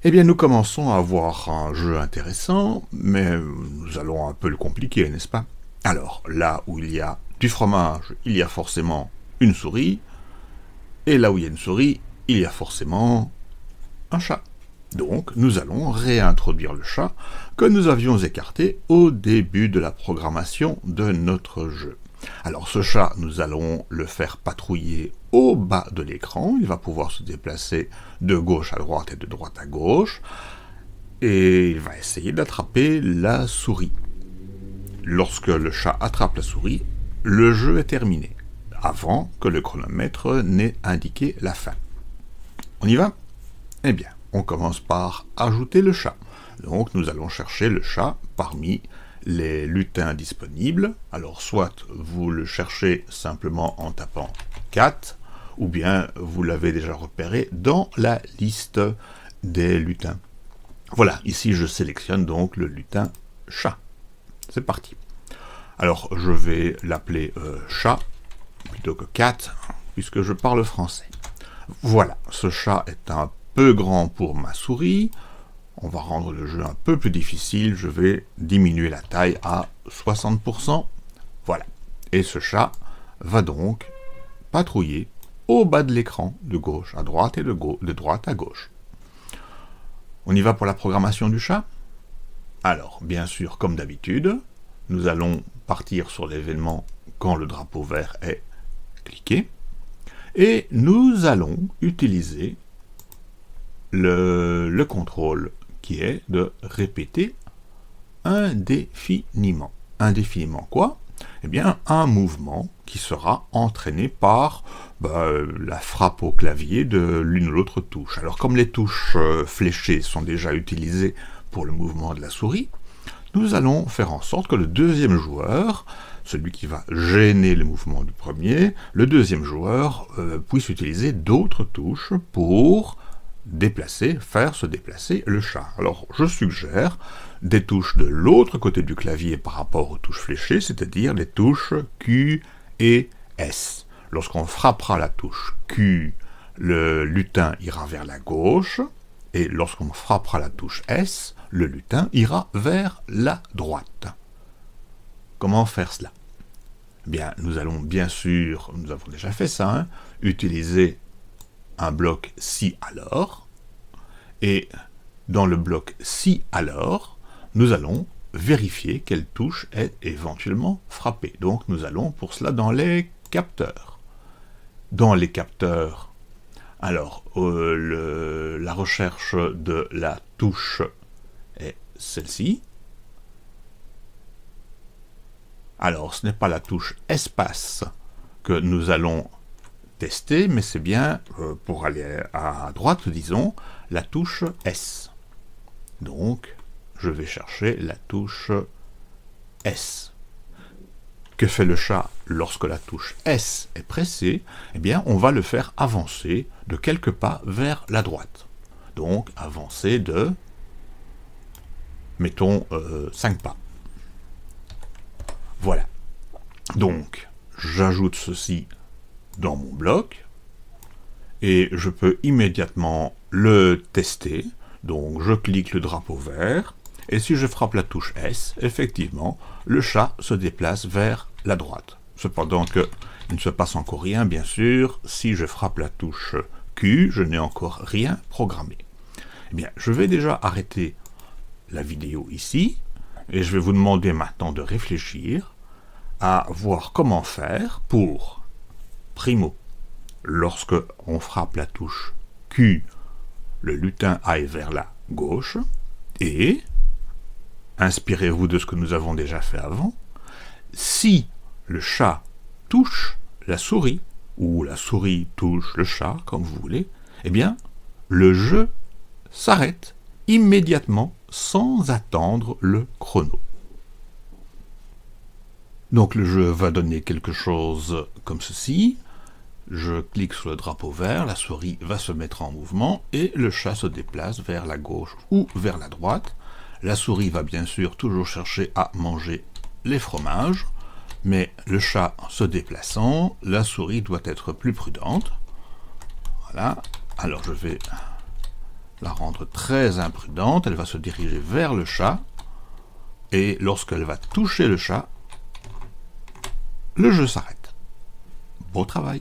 Eh bien, nous commençons à avoir un jeu intéressant, mais nous allons un peu le compliquer, n'est-ce pas? Alors, là où il y a du fromage, il y a forcément une souris, et là où il y a une souris, il y a forcément un chat. Donc, nous allons réintroduire le chat que nous avions écarté au début de la programmation de notre jeu. Alors, ce chat, nous allons le faire patrouiller au bas de l'écran. Il va pouvoir se déplacer de gauche à droite et de droite à gauche. Et il va essayer d'attraper la souris. Lorsque le chat attrape la souris, le jeu est terminé, avant que le chronomètre n'ait indiqué la fin. On y va? Eh bien, on commence par ajouter le chat. Donc nous allons chercher le chat parmi les lutins disponibles. Alors soit vous le cherchez simplement en tapant 4, ou bien vous l'avez déjà repéré dans la liste des lutins. Voilà, ici je sélectionne donc le lutin chat. C'est parti. Alors je vais l'appeler chat plutôt que cat, puisque je parle français. Voilà, ce chat est un peu grand pour ma souris. On va rendre le jeu un peu plus difficile. Je vais diminuer la taille à 60%. Voilà. Et ce chat va donc patrouiller au bas de l'écran, de gauche à droite et de droite à gauche. On y va pour la programmation du chat? Alors, bien sûr, comme d'habitude, nous allons partir sur l'événement quand le drapeau vert est cliqué. Et nous allons utiliser le contrôle qui est de répéter indéfiniment. Indéfiniment quoi? Eh bien, un mouvement qui sera entraîné par la frappe au clavier de l'une ou l'autre touche. Alors, comme les touches fléchées sont déjà utilisées pour le mouvement de la souris, nous allons faire en sorte que le deuxième joueur, celui qui va gêner le mouvement du premier, le deuxième joueur puisse utiliser d'autres touches pour faire se déplacer le chat. Alors, je suggère des touches de l'autre côté du clavier par rapport aux touches fléchées, c'est-à-dire les touches Q et S. Lorsqu'on frappera la touche Q, le lutin ira vers la gauche, et lorsqu'on frappera la touche S, le lutin ira vers la droite. Comment faire cela? Eh bien, nous allons bien sûr, nous avons déjà fait ça, utiliser un bloc si alors, et dans le bloc si alors, nous allons vérifier quelle touche est éventuellement frappée. Donc nous allons pour cela dans les capteurs. Dans les capteurs, alors la recherche de la touche est celle-ci. Alors ce n'est pas la touche espace que nous allons tester, mais c'est bien, pour aller à droite, disons, la touche S. Donc, je vais chercher la touche S. Que fait le chat lorsque la touche S est pressée? Eh bien, on va le faire avancer de quelques pas vers la droite. Donc, avancer de, mettons, 5 pas. Voilà. Donc, j'ajoute ceci dans mon bloc, et je peux immédiatement le tester. Donc je clique le drapeau vert, et si je frappe la touche S, effectivement, le chat se déplace vers la droite. Cependant il ne se passe encore rien, bien sûr, si je frappe la touche Q, je n'ai encore rien programmé. Eh bien, je vais déjà arrêter la vidéo ici, et je vais vous demander maintenant de réfléchir à voir comment faire pour primo, lorsque on frappe la touche Q, le lutin aille vers la gauche, et, inspirez-vous de ce que nous avons déjà fait avant, si le chat touche la souris, ou la souris touche le chat, comme vous voulez, eh bien, le jeu s'arrête immédiatement sans attendre le chrono. Donc le jeu va donner quelque chose comme ceci. Je clique sur le drapeau vert, la souris va se mettre en mouvement et le chat se déplace vers la gauche ou vers la droite. La souris va bien sûr toujours chercher à manger les fromages, mais le chat se déplaçant, la souris doit être plus prudente. Voilà, alors je vais la rendre très imprudente, elle va se diriger vers le chat, et lorsqu'elle va toucher le chat, le jeu s'arrête. Beau travail!